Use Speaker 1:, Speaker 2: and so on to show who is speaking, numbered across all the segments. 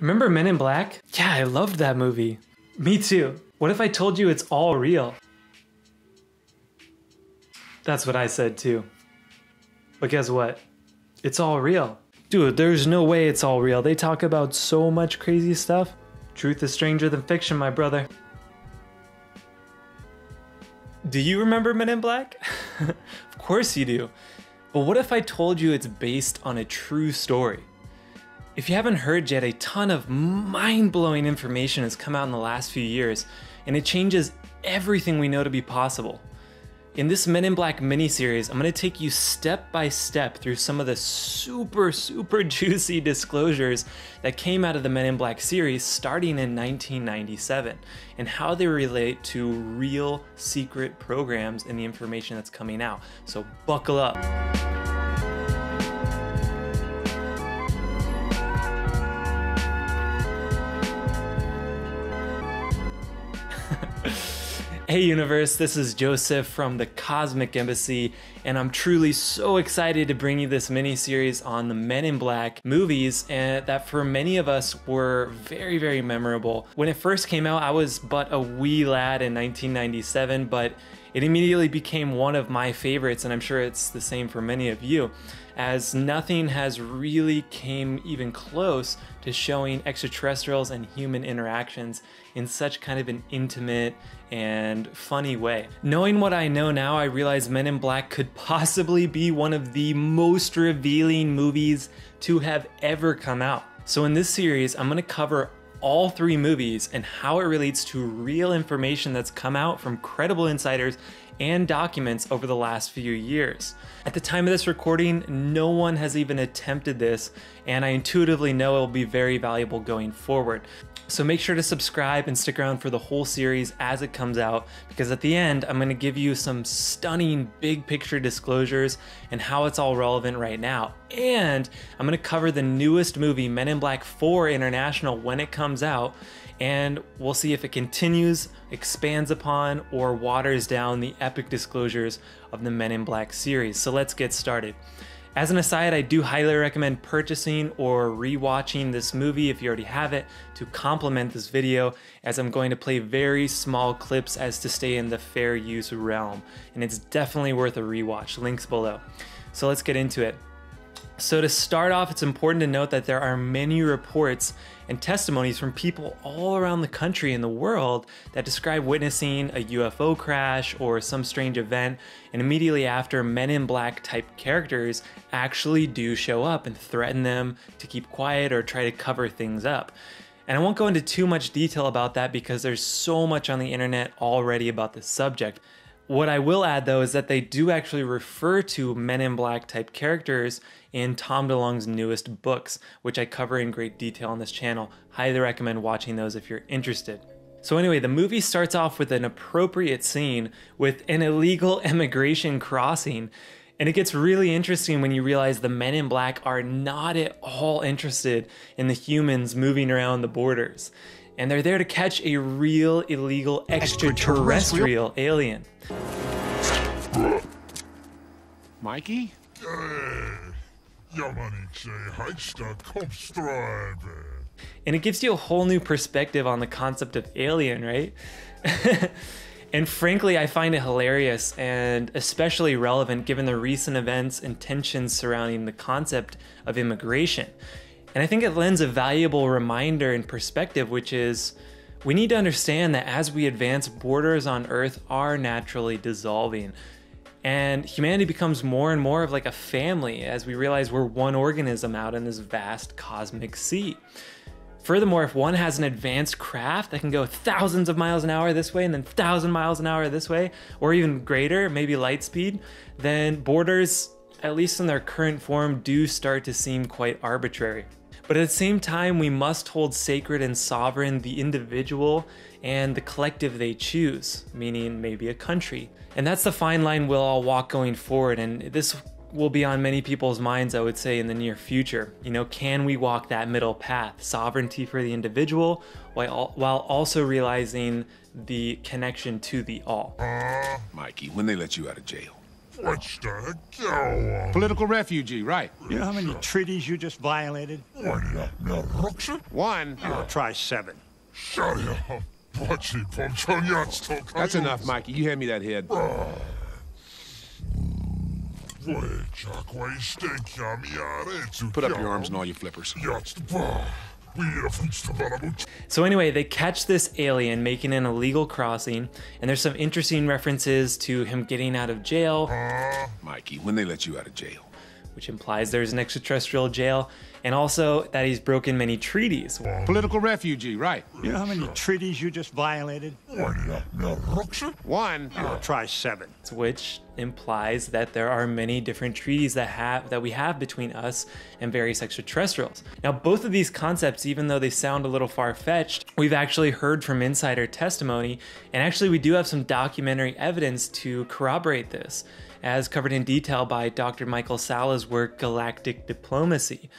Speaker 1: Remember Men in Black? Yeah, I loved that movie. Me too. What if I told you it's all real? That's what I said too. But guess what? It's all real. Dude, there's no way it's all real. They talk about so much crazy stuff. Truth is stranger than fiction, my brother. Do you remember Men in Black? Of course you do. But what if I told you it's based on a true story? If you haven't heard yet, a ton of mind-blowing information has come out in the last few years, and it changes everything we know to be possible. In this Men in Black miniseries, I'm going to take you step by step through some of the super juicy disclosures that came out of the Men in Black series starting in 1997, and how they relate to real secret programs and the information that's coming out. So buckle up. Hey universe, this is Joseph from the Cosmic Embassy, and I'm truly so excited to bring you this mini-series on the Men in Black movies, and that for many of us were very memorable. When it first came out, I was but a wee lad in 1997, but it immediately became one of my favorites, and I'm sure it's the same for many of you, as nothing has really came even close to showing extraterrestrials and human interactions in such kind of an intimate and funny way. Knowing what I know now, I realize Men in Black could possibly be one of the most revealing movies to have ever come out. So in this series, I'm gonna cover all three movies and how it relates to real information that's come out from credible insiders and documents over the last few years. At the time of this recording, no one has even attempted this, and I intuitively know it will be very valuable going forward. So make sure to subscribe and stick around for the whole series as it comes out, because at the end, I'm going to give you some stunning big picture disclosures and how it's all relevant right now. And I'm going to cover the newest movie, Men in Black 4 International, when it comes out, and we'll see if it continues, expands upon, or waters down the epic disclosures of the Men in Black series. So let's get started. As an aside, I do highly recommend purchasing or rewatching this movie if you already have it to complement this video, as I'm going to play very small clips as to stay in the fair use realm, and it's definitely worth a rewatch. Links below. So let's get into it. So to start off, it's important to note that there are many reports and testimonies from people all around the country and the world that describe witnessing a UFO crash or some strange event, and immediately after, Men in Black type characters actually do show up and threaten them to keep quiet or try to cover things up. And I won't go into too much detail about that because there's so much on the internet already about this subject. What I will add though is that they do actually refer to Men in Black type characters in Tom DeLonge's newest books, which I cover in great detail on this channel. Highly recommend watching those if you're interested. So anyway, the movie starts off with an appropriate scene with an illegal immigration crossing. And it gets really interesting when you realize the Men in Black are not at all interested in the humans moving around the borders. And they're there to catch a real illegal extraterrestrial alien.
Speaker 2: Mikey?
Speaker 1: And it gives you a whole new perspective on the concept of alien, right? And frankly, I find it hilarious and especially relevant given the recent events and tensions surrounding the concept of immigration. And I think it lends a valuable reminder and perspective, which is we need to understand that as we advance, borders on Earth are naturally dissolving. And humanity becomes more and more of like a family as we realize we're one organism out in this vast cosmic sea. Furthermore, if one has an advanced craft that can go thousands of miles an hour this way and then 1,000 miles an hour this way, or even greater, maybe light speed, then borders, at least in their current form, do start to seem quite arbitrary. But at the same time, we must hold sacred and sovereign the individual and the collective they choose, meaning maybe a country. And that's the fine line we'll all walk going forward, and this will be on many people's minds, I would say, in the near future. You know, can we walk that middle path? Sovereignty for the individual, while also realizing the connection to the all.
Speaker 2: Mikey, when they let you out of jail? Political refugee, right.
Speaker 3: You know how many treaties you just violated?
Speaker 2: One.
Speaker 3: Try 7.
Speaker 2: That's enough, Mikey. You hand me that head. Put up your arms and all your flippers.
Speaker 1: So anyway, they catch this alien making an illegal crossing, and there's some interesting references to him getting out of jail,
Speaker 2: Mikey, when they let you out of jail?
Speaker 1: which implies there's an extraterrestrial jail, and also that he's broken many treaties.
Speaker 2: Political refugee, right.
Speaker 3: You know how many treaties you just violated?
Speaker 2: One.
Speaker 3: Try 7.
Speaker 1: Which implies that there are many different treaties that we have between us and various extraterrestrials. Now, both of these concepts, even though they sound a little far-fetched, we've actually heard from insider testimony, and actually we do have some documentary evidence to corroborate this, as covered in detail by Dr. Michael Salla's work, Galactic Diplomacy.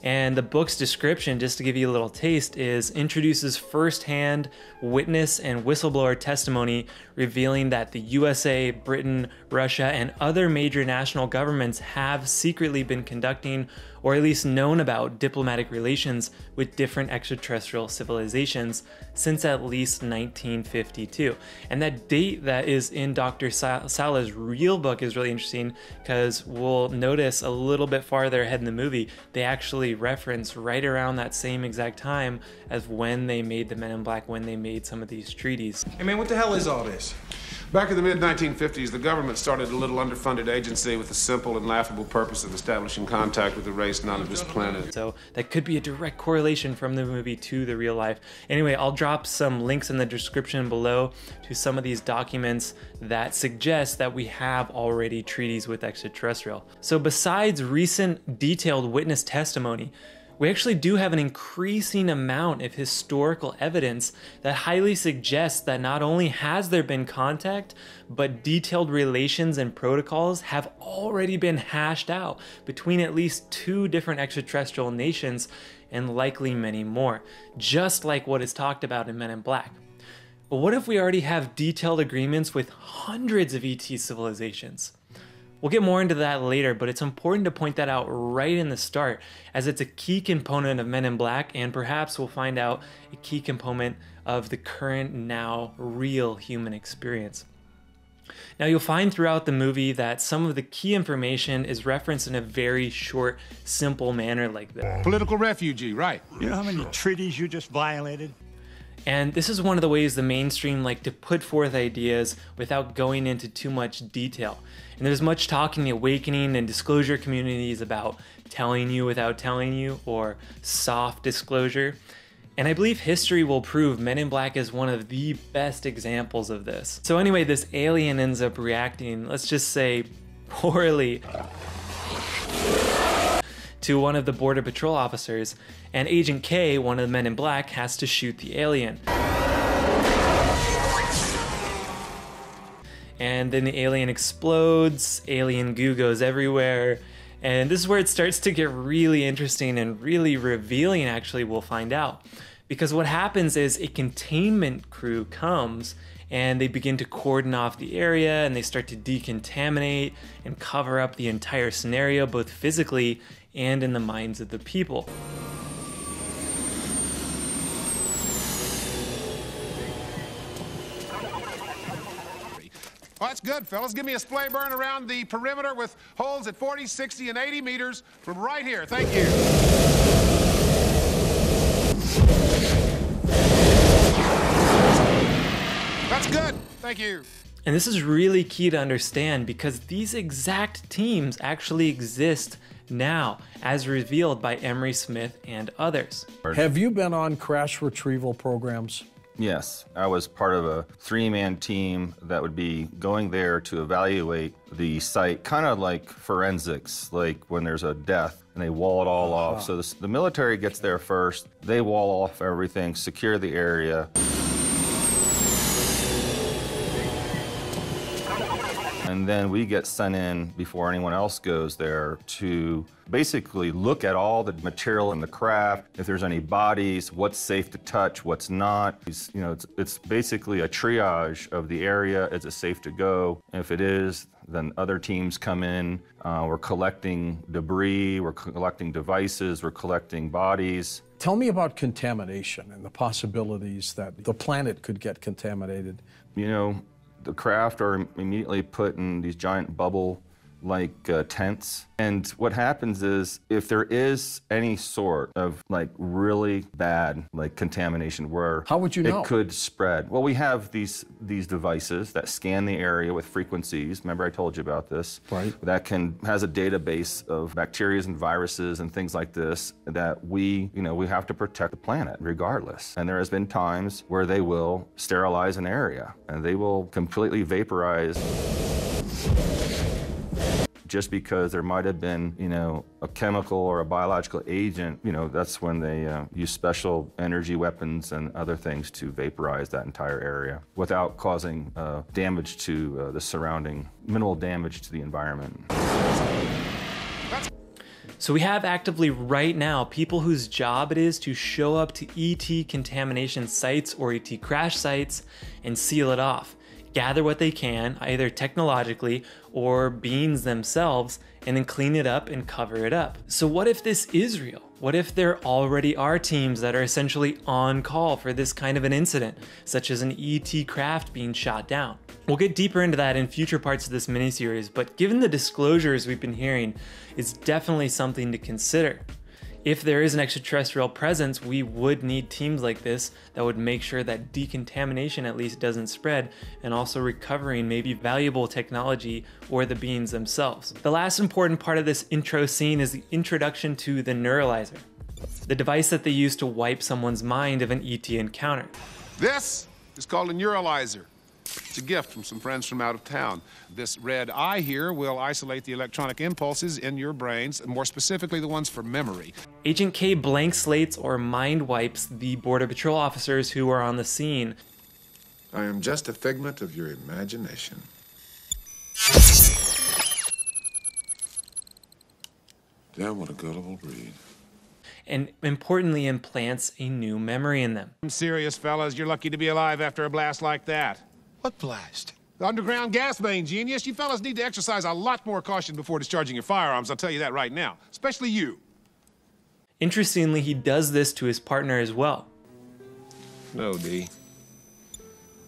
Speaker 1: And the book's description, just to give you a little taste, introduces firsthand witness and whistleblower testimony revealing that the USA, Britain, Russia, and other major national governments have secretly been conducting, or at least known about, diplomatic relations with different extraterrestrial civilizations since at least 1952. And that date that is in Dr. Salla's real book is really interesting, because we'll notice a little bit farther ahead in the movie, they actually reference right around that same exact time as when they made the Men in Black, when they made some of these treaties.
Speaker 4: Hey man, what the hell is all this?
Speaker 2: Back in the mid-1950s, the government started a little underfunded agency with the simple and laughable purpose of establishing contact with a race not of this planet.
Speaker 1: So that could be a direct correlation from the movie to the real life. Anyway, I'll drop some links in the description below to some of these documents that suggest that we have already treaties with extraterrestrial. So besides recent detailed witness testimony, we actually do have an increasing amount of historical evidence that highly suggests that not only has there been contact, but detailed relations and protocols have already been hashed out between at least 2 different extraterrestrial nations, and likely many more, just like what is talked about in Men in Black. But what if we already have detailed agreements with hundreds of E.T. civilizations? We'll get more into that later, but it's important to point that out right in the start, as it's a key component of Men in Black, and perhaps we'll find out a key component of the current, now real human experience. Now, you'll find throughout the movie that some of the key information is referenced in a very short, simple manner like this.
Speaker 2: Political refugee, right.
Speaker 3: You know how many treaties you just violated?
Speaker 1: And this is one of the ways the mainstream like to put forth ideas without going into too much detail. And there's much talk in the awakening and disclosure communities about telling you without telling you, or soft disclosure. And I believe history will prove Men in Black is one of the best examples of this. So anyway, this alien ends up reacting, let's just say poorly, to one of the Border Patrol officers, and Agent K, one of the Men in Black, has to shoot the alien. And then the alien explodes, alien goo goes everywhere, and this is where it starts to get really interesting and really revealing, actually, we'll find out. Because what happens is a containment crew comes and they begin to cordon off the area, and they start to decontaminate and cover up the entire scenario, both physically and in the minds of the people.
Speaker 2: Oh, that's good, fellas. Give me a splay burn around the perimeter with holes at 40, 60, and 80 meters from right here. Thank you. That's good. Thank you.
Speaker 1: And this is really key to understand, because these exact teams actually exist now, as revealed by Emery Smith and others.
Speaker 5: Have you been on crash retrieval programs?
Speaker 6: Yes, I was part of a 3-man team that would be going there to evaluate the site, kind of like forensics, like when there's a death and they wall it all off. So the military gets there first, they wall off everything, secure the area. And then we get sent in before anyone else goes there to basically look at all the material in the craft, if there's any bodies, what's safe to touch, what's not. It's basically a triage of the area. Is it safe to go? If it is, then other teams come in. We're collecting debris, we're collecting devices, we're collecting bodies.
Speaker 5: Tell me about contamination and the possibilities that the planet could get contaminated.
Speaker 6: The craft are immediately put in these giant bubble-like tents. And what happens is, if there is any sort of really bad contamination where
Speaker 5: how would you know?
Speaker 6: It could spread. Well, we have these devices that scan the area with frequencies. Remember I told you about this?
Speaker 5: Right.
Speaker 6: That has a database of bacteria and viruses and things like this that we have to protect the planet regardless. And there has been times where they will sterilize an area and they will completely vaporize just because there might have been, a chemical or a biological agent. That's when they use special energy weapons and other things to vaporize that entire area without causing damage to the surrounding, minimal damage to the environment.
Speaker 1: So we have actively right now people whose job it is to show up to ET contamination sites or ET crash sites and seal it off. Gather what they can, either technologically or beings themselves, and then clean it up and cover it up. So what if this is real? What if there already are teams that are essentially on call for this kind of an incident, such as an ET craft being shot down? We'll get deeper into that in future parts of this miniseries, but given the disclosures we've been hearing, it's definitely something to consider. If there is an extraterrestrial presence, we would need teams like this that would make sure that decontamination at least doesn't spread, and also recovering maybe valuable technology or the beings themselves. The last important part of this intro scene is the introduction to the neuralizer, the device that they use to wipe someone's mind of an ET encounter.
Speaker 2: This is called a neuralizer. It's a gift from some friends from out of town. This red eye here will isolate the electronic impulses in your brains, and more specifically the ones for memory.
Speaker 1: Agent K blank slates or mind wipes the Border Patrol officers who are on the scene.
Speaker 4: I am just a figment of your imagination. Damn, what a gullible breed.
Speaker 1: And importantly, implants a new memory in them.
Speaker 2: I'm serious, fellas. You're lucky to be alive after a blast like that.
Speaker 4: What blast?
Speaker 2: The underground gas main, genius. You fellas need to exercise a lot more caution before discharging your firearms, I'll tell you that right now. Especially you.
Speaker 1: Interestingly, he does this to his partner as well.
Speaker 2: No, D.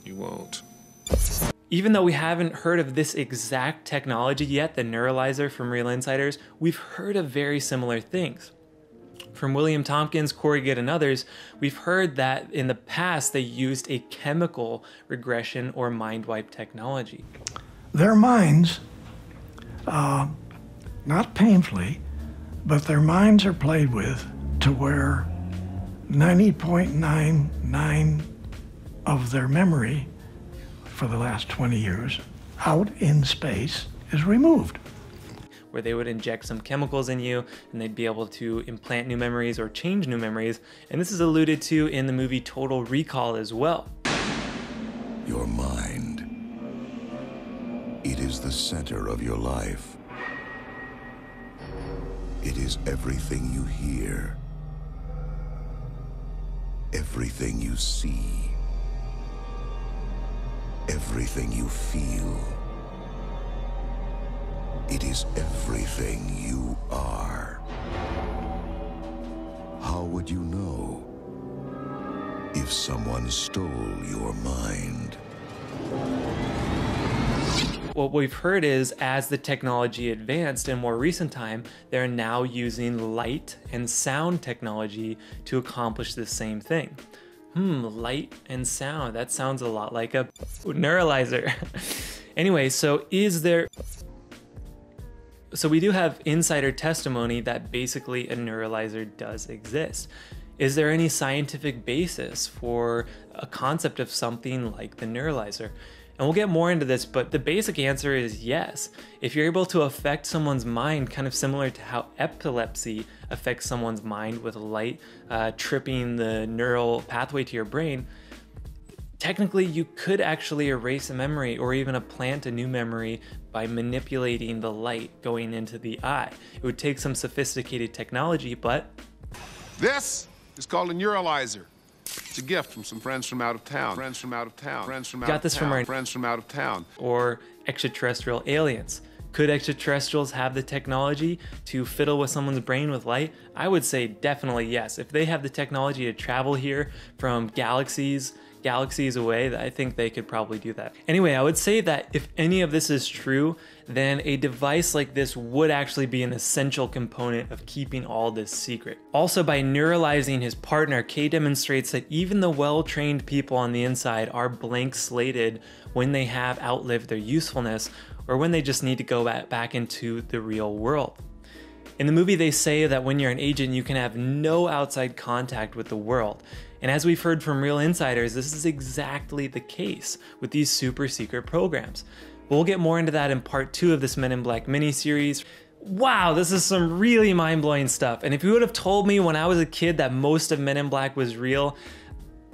Speaker 2: You won't.
Speaker 1: Even though we haven't heard of this exact technology yet, the neuralizer from Real Insiders, we've heard of very similar things. From William Tompkins, Corey Gitt, and others, we've heard that in the past they used a chemical regression or mind wipe technology.
Speaker 7: Their minds, not painfully, but their minds are played with to where 90.99 of their memory for the last 20 years out in space is removed.
Speaker 1: Where they would inject some chemicals in you and they'd be able to implant new memories or change new memories. And this is alluded to in the movie Total Recall as well.
Speaker 8: Your mind. It is the center of your life. It is everything you hear, everything you see, everything you feel. It is everything you are. How would you know if someone stole your mind?
Speaker 1: What we've heard is, as the technology advanced in more recent time, they're now using light and sound technology to accomplish the same thing. Light and sound, that sounds a lot like a neuralizer. Anyway, so we do have insider testimony that basically a neuralizer does exist. Is there any scientific basis for a concept of something like the neuralizer? And we'll get more into this, but the basic answer is yes. If you're able to affect someone's mind, kind of similar to how epilepsy affects someone's mind with light tripping the neural pathway to your brain, Technically, you could actually erase a memory or even implant a new memory by manipulating the light going into the eye. It would take some sophisticated technology, but...
Speaker 2: This is called a neuralizer. It's a gift from some friends from out of town. Got
Speaker 1: this from our
Speaker 2: friends from out of town.
Speaker 1: Or extraterrestrial aliens. Could extraterrestrials have the technology to fiddle with someone's brain with light? I would say definitely yes. If they have the technology to travel here from galaxies away, I think they could probably do that. Anyway, I would say that if any of this is true, then a device like this would actually be an essential component of keeping all this secret. Also, by neuralizing his partner, Kay demonstrates that even the well-trained people on the inside are blank slated when they have outlived their usefulness or when they just need to go back into the real world. In the movie, they say that when you're an agent, you can have no outside contact with the world. And as we've heard from real insiders, this is exactly the case with these super secret programs. We'll get more into that in part 2 of this Men in Black miniseries. Wow, this is some really mind-blowing stuff. And if you would have told me when I was a kid that most of Men in Black was real,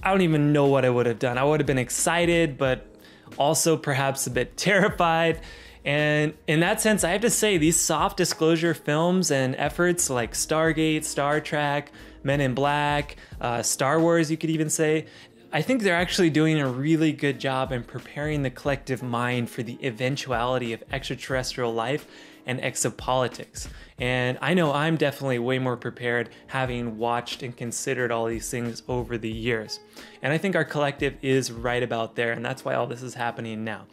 Speaker 1: I don't even know what I would have done. I would have been excited, but also perhaps a bit terrified. And in that sense, I have to say these soft disclosure films and efforts like Stargate, Star Trek, Men in Black, Star Wars, you could even say, I think they're actually doing a really good job in preparing the collective mind for the eventuality of extraterrestrial life and exopolitics. And I know I'm definitely way more prepared having watched and considered all these things over the years. And I think our collective is right about there, and that's why all this is happening now.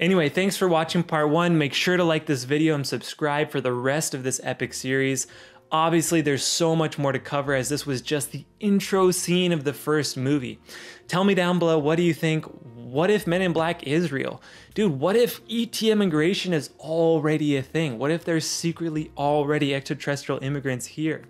Speaker 1: Anyway, thanks for watching part 1. Make sure to like this video and subscribe for the rest of this epic series. Obviously, there's so much more to cover as this was just the intro scene of the first movie. Tell me down below, what do you think? What if Men in Black is real? Dude, what if E.T. immigration is already a thing? What if there's secretly already extraterrestrial immigrants here?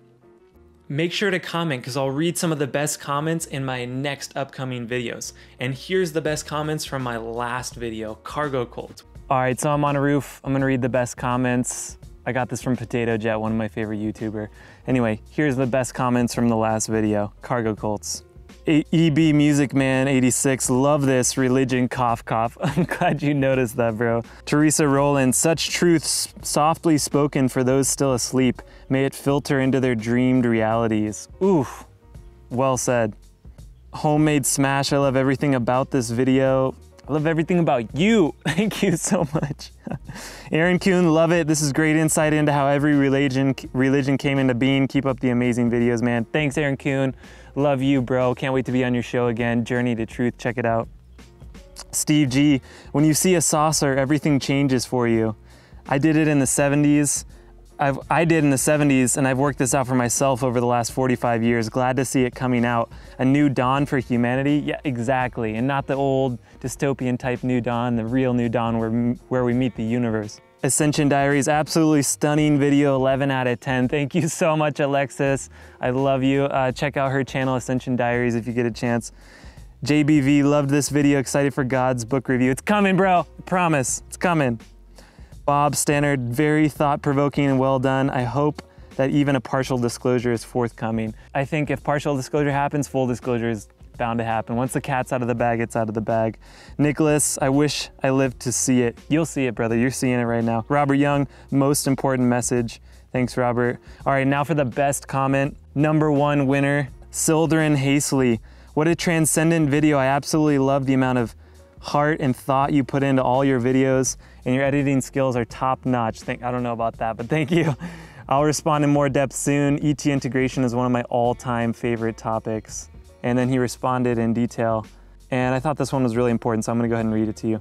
Speaker 1: Make sure to comment because I'll read some of the best comments in my next upcoming videos. And here's the best comments from my last video, Cargo Cult. All right, so I'm on a roof. I'm gonna read the best comments. I got this from Potato Jet, one of my favorite YouTuber. Anyway, here's the best comments from the last video, Cargo Cults. EB Music Man 86, love this religion cough cough. I'm glad you noticed that, bro. Teresa Rowland, such truths softly spoken for those still asleep. May it filter into their dreamed realities. Oof, well said. Homemade Smash, I love everything about this video. I love everything about you. Thank you so much. Aaron Kuhn, love it. This is great insight into how every religion came into being. Keep up the amazing videos, man. Thanks, Aaron Kuhn. Love you, bro. Can't wait to be on your show again. Journey to Truth, check it out. Steve G, when you see a saucer, everything changes for you. I did it in the 70s. I did in the 70s, and I've worked this out for myself over the last 45 years. Glad to see it coming out. A new dawn for humanity? Yeah, exactly. And not the old dystopian type new dawn, the real new dawn where we meet the universe. Ascension Diaries, absolutely stunning video, 11 out of 10. Thank you so much, Alexis. I love you. Check out her channel, Ascension Diaries, if you get a chance. JBV, loved this video, excited for God's book review. It's coming, bro, I promise, it's coming. Bob Stannard, very thought-provoking and well done. I hope that even a partial disclosure is forthcoming. I think if partial disclosure happens, full disclosure is bound to happen. Once the cat's out of the bag, it's out of the bag. Nicholas, I wish I lived to see it. You'll see it, brother. You're seeing it right now. Robert Young, most important message. Thanks, Robert. All right, now for the best comment. #1 winner, Sildren Hasely. What a transcendent video. I absolutely love the amount of heart and thought you put into all your videos, and your editing skills are top notch. I don't know about that, but thank you. I'll respond in more depth soon. ET integration is one of my all-time favorite topics. And then he responded in detail. And I thought this one was really important, so I'm gonna go ahead and read it to you.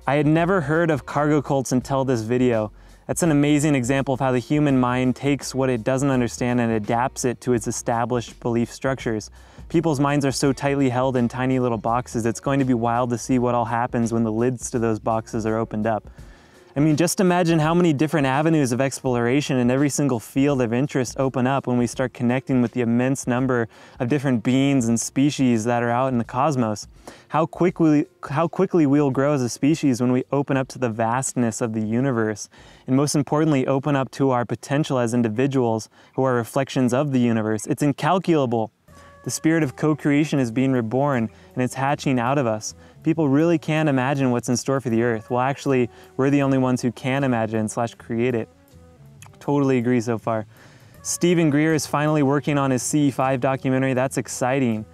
Speaker 1: I had never heard of cargo cults until this video. That's an amazing example of how the human mind takes what it doesn't understand and adapts it to its established belief structures. People's minds are so tightly held in tiny little boxes, it's going to be wild to see what all happens when the lids to those boxes are opened up. I mean, just imagine how many different avenues of exploration in every single field of interest open up when we start connecting with the immense number of different beings and species that are out in the cosmos. How quickly we'll grow as a species when we open up to the vastness of the universe, and most importantly, open up to our potential as individuals who are reflections of the universe. It's incalculable. The spirit of co-creation is being reborn, and it's hatching out of us. People really can't imagine what's in store for the Earth. Well, actually, we're the only ones who can imagine / create it. Totally agree so far. Stephen Greer is finally working on his CE5 documentary. That's exciting.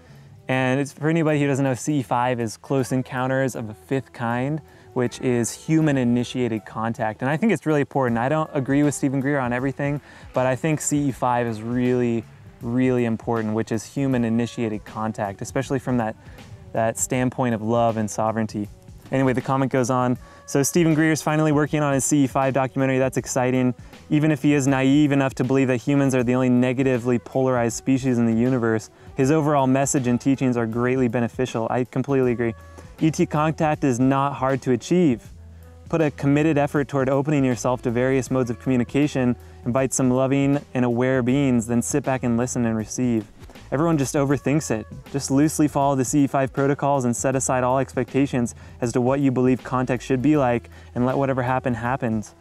Speaker 1: And it's, for anybody who doesn't know, CE5 is Close Encounters of the Fifth Kind, which is human-initiated contact. And I think it's really important. I don't agree with Stephen Greer on everything, but I think CE5 is really, really important, which is human-initiated contact, especially from that standpoint of love and sovereignty. Anyway, the comment goes on. So Stephen Greer is finally working on his CE5 documentary. That's exciting. Even if he is naive enough to believe that humans are the only negatively polarized species in the universe, his overall message and teachings are greatly beneficial. I completely agree. ET contact is not hard to achieve. Put a committed effort toward opening yourself to various modes of communication, invite some loving and aware beings, then sit back and listen and receive. Everyone just overthinks it. Just loosely follow the CE5 protocols and set aside all expectations as to what you believe contact should be like, and let whatever happen happens.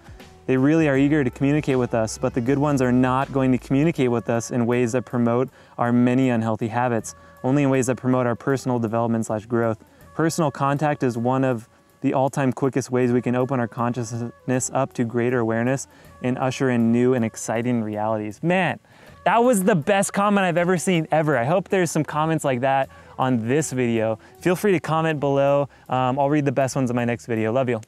Speaker 1: They really are eager to communicate with us, but the good ones are not going to communicate with us in ways that promote our many unhealthy habits, only in ways that promote our personal development / growth. Personal contact is one of the all-time quickest ways we can open our consciousness up to greater awareness and usher in new and exciting realities. Man, that was the best comment I've ever seen ever. I hope there's some comments like that on this video. Feel free to comment below. I'll read the best ones in my next video. Love you.